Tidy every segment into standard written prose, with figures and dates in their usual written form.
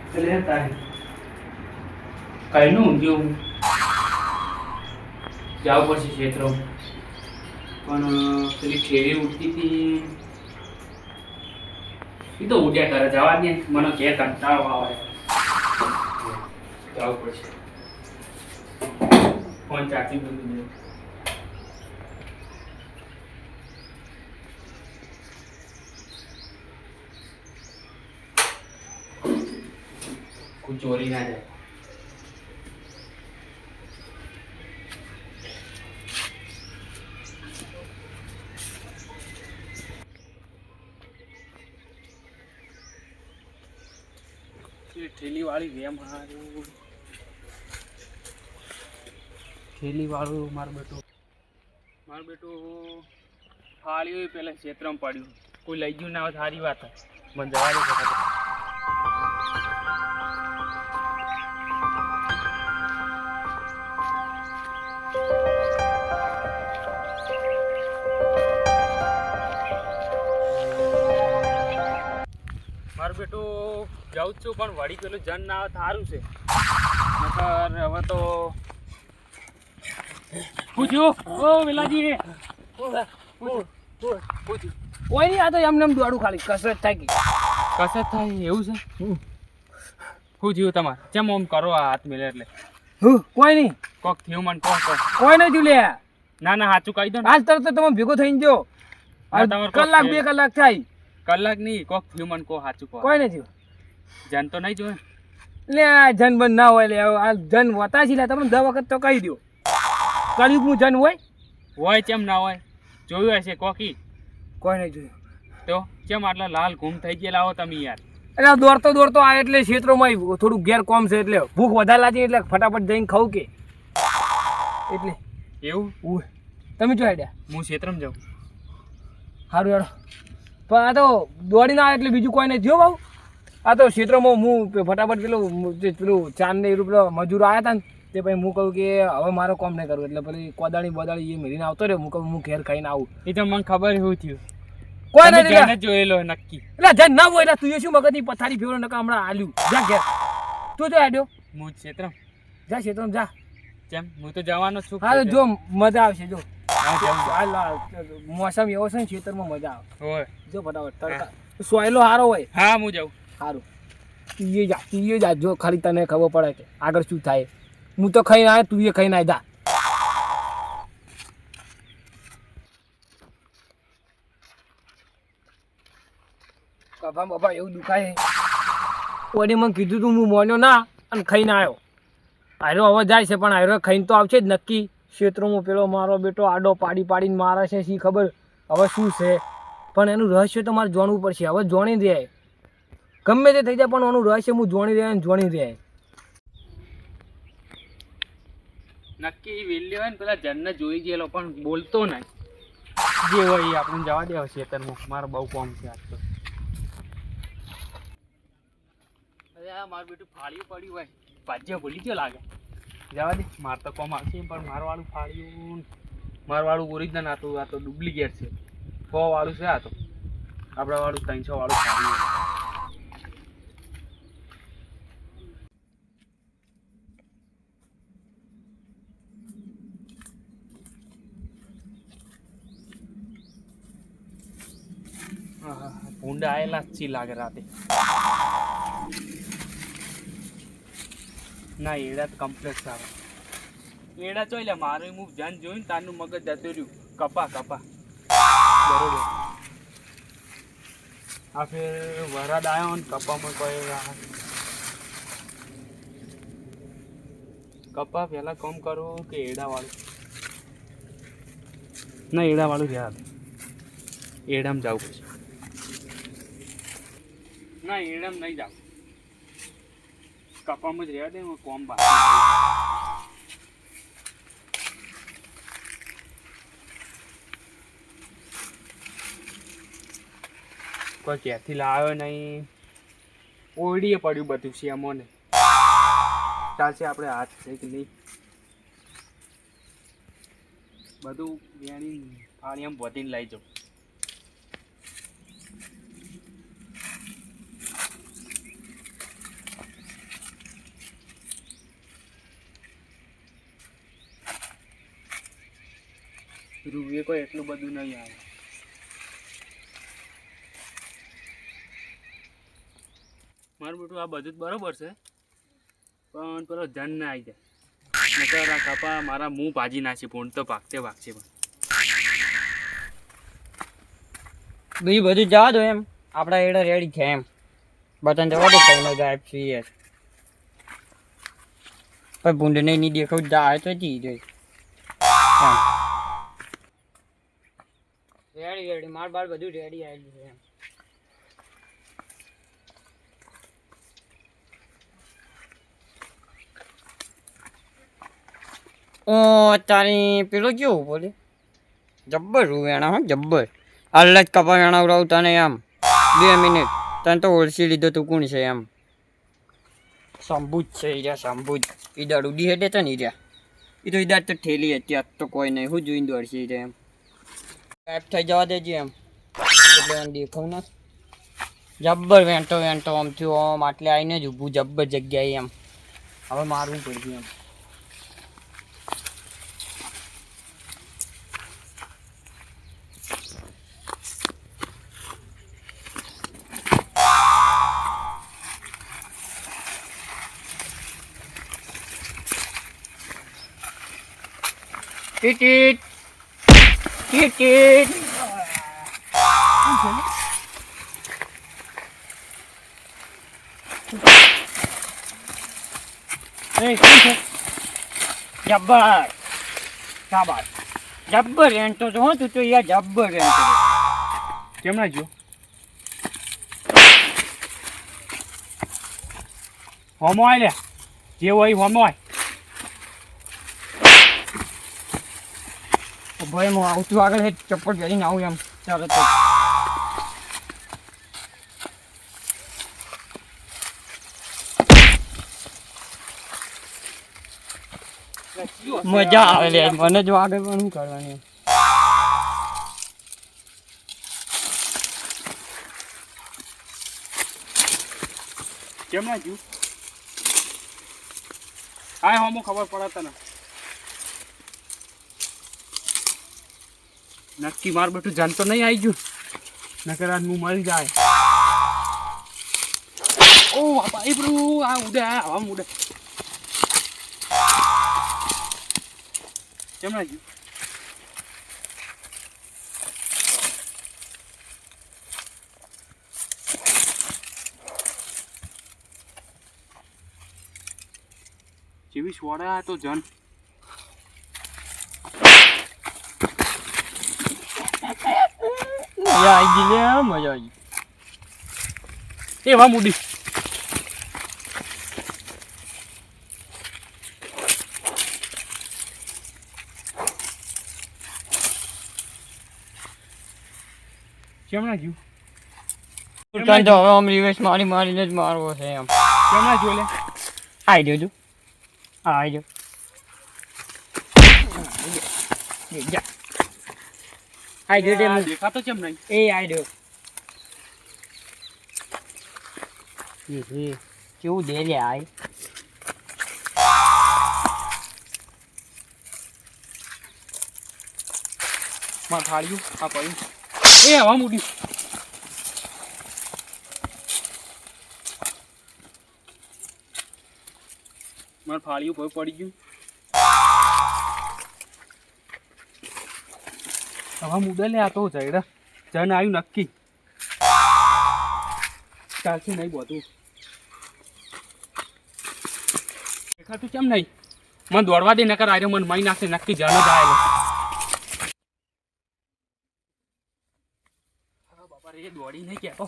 એટલે તારી કઈનું ઊંઘ્યું જવું પડશે ક્ષેત્રો પણ પેલી ઠેરી ઉઠતી હતી એ તો ઉડ્યા કરે જવા દે મને કે કંટાળો આવે જવું પડશે ફોન ચાર્જિંગ મૂકી દે કોઈ ચોરી ના જાય ઠેલી વાળી વેમ હારું ઠેલી વાળું મારું બેટું ફાળ્યું પેલા ક્ષેત્રમાં પડ્યું કોઈ લઈ ગયું ના હોય સારી વાત મને જવા દે ફટાફટ મારું બેટું જાઉં જ છું પણ વળી પેલું જન ના આવે સારું છે નકર હવે તો પૂછ્યું ઓ વેલાજી કોઈ નહીં આ તો એમને એમ દોડું ખાલી કસરત થાય કસરત થાય એવું છે શું થયું તમારે કેમ આમ કરો આ હાથ મેલે એટલે કોઈ નહીં કોક થયું મને કોણ કોઈ નહીં થયું લે ના ના સાચું કહી દો ને હાલ તરત તમે ભેગો થઈને જો કલાક 2 કલાક થાય કલાક નહીં કોક થયું મને કહો સાચું કહો કોઈ નહીં થયું જન તો નહીં જોયે લે આ જન બન ના હોય લે આ જન હોતા છે લે તમે 10 વખત તો કહી દો કળિયુગનું જન હોય કેમ ના હોય જોયું હશે કોકી કોઈ નહીં જોયું તો કેમ આટલા લાલ ઘૂમ થઈ ગયેલા હો તમે યાર એટલે દોડતો આ એટલે ક્ષેત્રોમાં થોડું ઘેર કોમ છે એટલે ભૂખ વધારે લાગી એટલે ફટાફટ જઈને ખાવું કે એટલે એવું તમે જો આઈડિયા હું ક્ષેત્રમાં જાઉં સારું યાર પણ આ તો દોડીને આવે એટલે બીજું કોઈ નહીં થયું બાબુ આ તો ક્ષેત્રમાં હું ફટાફટ પેલું ચાંદ ને પેલો મજૂરો આવ્યા હતા ને તે પછી હું કહું કે હવે મારો કોમ નહીં કરવું એટલે પેલી કોદાળી બોદાળી એ મેળીને આવતો રહ્યો હું કહું હું ઘેર ખાઈને આવું એ તો મને ખબર એવું થયું કોઈ નહીં જોયેલો નક્કી એટલે જન ના હોય એટલે તું શું મગજની પથારી ફેરો નકા હમણાં આલ્યું જા ઘેર તું જો આડ્યો હું ક્ષેત્રમાં જા ક્ષેત્રમાં જા કેમ હું તો જવાનો છું હા જો મજા આવશે જો મોસમ એવો છે ને ખેતરમાં મજા આવે હોય જો ફટાફટ તડકા સોયલો સારો હોય હા હું જાઉં સારું તું જા જો ખાલી તને ખબર પડે કે આગળ શું થાય હું તો ખાઈને આવે તું એ ખાઈને આવી જા કફા બફા એવું દુખાય કોઈને મને કીધું તું હું મોન્યો ના અને ખાઈને આવ્યો આયરો હવે જાય છે પણ આયરો ખાઈને તો આવશે જ નક્કી ક્ષેત્રોમાં પેલો મારો બેટો આડો પાડીને મારે છે શી ખબર હવે શું છે પણ એનું રહસ્ય તો મારે જાણવું પડશે હવે જાણી રહ્યા ગમે તે થઈ જાય પણ એનું રહસ્ય હું જાણી રહ્યા નક્કી વેલ્યો હોય ને પેલા જનને જોઈ ગયેલો પણ બોલતો નહીં જે હોય એ આપણે જવા દે ક્ષેત્રમાં મારો બહુ કોમ છે આજ તો અરે આ મારું બેટું ફાળ્યું પડ્યું હોય ભાજ્ય ભૂલી ગયો લાગે જવા દે મારે તો કોમ આવશે પણ મારવાળું ફાળ્યું મારવાળું ઓરિજિનલ આ તો ડુપ્લિકેટ છે 100 વાળું છે આ તો આપણા વાળું 300 વાળું ફાળ્યું ભૂંડા આવેલા જ લાગે રાતે ના એડા તો કમ્પ્લેક્સ આવે એડા ચોઈ લે મારું હું ધ્યાન જોઈને તારનું મગજ જતું રહ્યું કપા બરોબર આ ફેર વરાદ આવ્યો ને કપામાં કોઈ કપા પહેલા કામ કરો કે એડાવાળું ના એડાવાળું રહ્યા એડામાં જવું પછી ના એડમ નહીં જાવ કપામાં જ રહેવા દે કોમ બાકી કોઈ ક્યાંથી લાવ્યો નહીં ઓરડીએ પડ્યું બધું છે અમોને ચાલશે આપણે હાથ છે કે નહીં બધું વેણી પાણી આમ વધીને લઈ જાઉં રૂએ કોઈ એટલું બધું નહીં આવે. મારું બેટું આ બધું જ બરોબર છે, પણ પેલો જન ના આવી જાય નકર આ કપા મારા મું ભાજી નાખશે. ફોન તો ભાગતે ભાગશે પણ બીજું બધું જવા દો એમ, આપણા એડા રેડી છે એમ. બટન જવા દો કઈ ગાયબ છીએ પણ ભૂંડને નહીં દેખાવ જાય તો જી જોઈ રેડી રેડી માર બાર બધું રેડી આવેલું છે એમ. ઓ તારી પેલો કેવું બોલે જબ્બર રૂ વેણા હો જબ્બર. હાલ જ કપા વેણાવરાવ તને એમ 2 મિનિટ તને તો ઓળખી લીધો તું કોણ છે એમ. સંભુજ છે ઈરા સંભુજ ઈદાર ઉડી હેડે છે ને ઈરા એ તો ઈદાર તો ઠેલી હતી આજ તો કોઈ નહીં હું જોઈને દોડશે ઈરા એમ. ગાયબ થઈ જવા દેજે એમ એટલે એમ દેખાવ ના જબ્બર વેંટો વેંટો આમ થયું આમ આટલે આવીને જ ઊભું જબ્બર જગ્યાએ એમ. હવે મારવું પડશે એમ. ટીટ ટીટ જબ્બર શાબાશ જબ્બર રેન્ટો તો હો તું તો યાર જબ્બર રેન્ટો કેમ ના જો હોમો આય લે જે હોય હોમો આય. ભાઈ હું આવતું આગળ ચપ્પલ પહેરીને આવું એમ ચાલો તો મજા આવે લે મને જો આગળ પણ શું કરવાની એમ. કેમ ના જો આય હોમો ખબર પડે તને નક્કી. માર બેટું જાન તો નહીં આવી ગયું નકર આજ હું મરી જાય. ઓ બાપા એ પેલું આ ઉડે હવા ઉડે કેમ ના ગયું જેવી સોડા તો જન મજા આવી ગઈ લે મજા આવી એ વા મુડી કેમ ના ગયું તને તો હવે આમ રિવેશ મારી મારીને જ મારવો છે એમ. કેમ ના જો લે આઈ દેજો હા આઈ જાઓ આઈ દે આ દેખાતો કેમ નહીં એ આઈ દો એ કેવું દે લે આઈ માં થાળ્યું આ પડ્યું એ હવા મુડી મારે ફાળ્યું ભય પડી ગયું હવા મુડે લે આ તો જઈડા જન આવ્યું નક્કી ચાલશે નહીં બધું દેખાતું કેમ નહીં મને દોડવા દે નકર આર્યો મને મારી નાખશે નક્કી જન જ આવેલો બાપા રે દોડી નહીં કેતો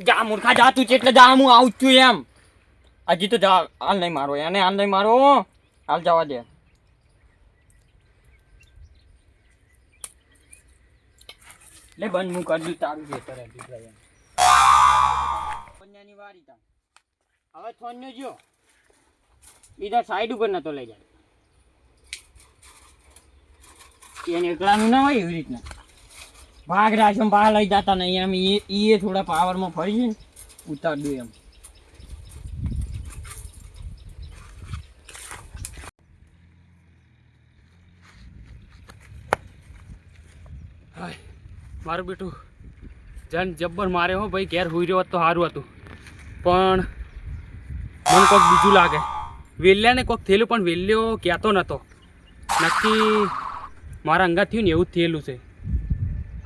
જા મૂર્ખા જા તું એટલે જા હું આવું છું એમ હજી તો જા હાલ નહીં મારો એને હાલ નહીં મારો હાલ જવા દે લે બંધ હું કરી દઉં તારું જે કરે કન્યાની વારી તા હવે થોન્યો જો ઈધર સાઈડ ઉપર નતો લઈ જાય એને એકલાનું ના હોય એવી રીતના ભાગ રાખ્યો બહાર લઈ જતા નહીં એમ એ થોડા પાવરમાં ફરી છે ને ઉતાર દઉં એમ મારું બેટું જન જબ્બર મારે હો ભાઈ, ઘેર હુઈ રહ્યો હોત તો સારું હતું, પણ મને કોઈક બીજું લાગે. વેલ્યાને કોઈક થયેલું, પણ વેલ્યો કહેતો નહોતો. નક્કી મારા અંગાત થયું ને એવું જ થયેલું છે.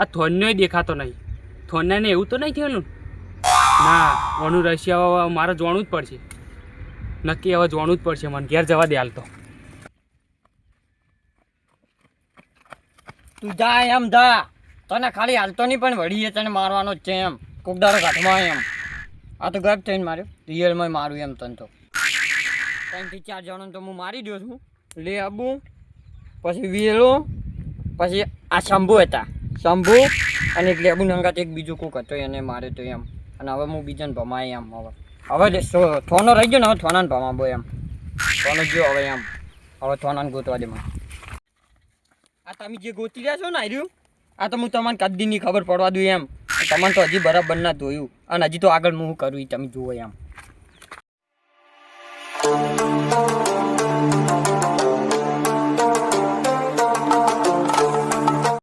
આ થોનનોય દેખાતો નહીં. થોનને એવું તો નહીં થયેલું ના. ઓનું રશિયા મારે જોણવું જ પડશે. નક્કી હવે જોણવું જ પડશે મને. ઘેર જવા દે હાલ તો. તું જા એમ જા, તને ખાલી હાલતો નહીં પણ વળીએ તને મારવાનો જ છે એમ. કોક દાડો ઘાટમાં એમ. આ તો ગાયબ થઈને માર્યો, રિયલમાં મારું એમ તને તો. 3 થી 4 જણોને તો હું મારી દઉં છું. લે આબુ, પછી વેલો, પછી આ શંભુ હતા. શંભુ અને એક લેબુ નંગાત એક બીજું કોક હતો એને મારે તો એમ. અને હવે હું બીજાને ભમાય એમ. હવે થોનો રહી ગયો ને, હવે થોનાને ભમાબો એમ. થોનો ગયો હવે એમ. હવે થોનાને ગોતવા દે મને. આ તમે જે ગોતી રહ્યા છો ને આર્યું, આ તો હું તમને કદીની ખબર પડવા દઉં એમ. તમને તો હજી બરાબર ના ધોયું, અને હજી તો આગળ હું કરું એ તમે જુઓ એમ.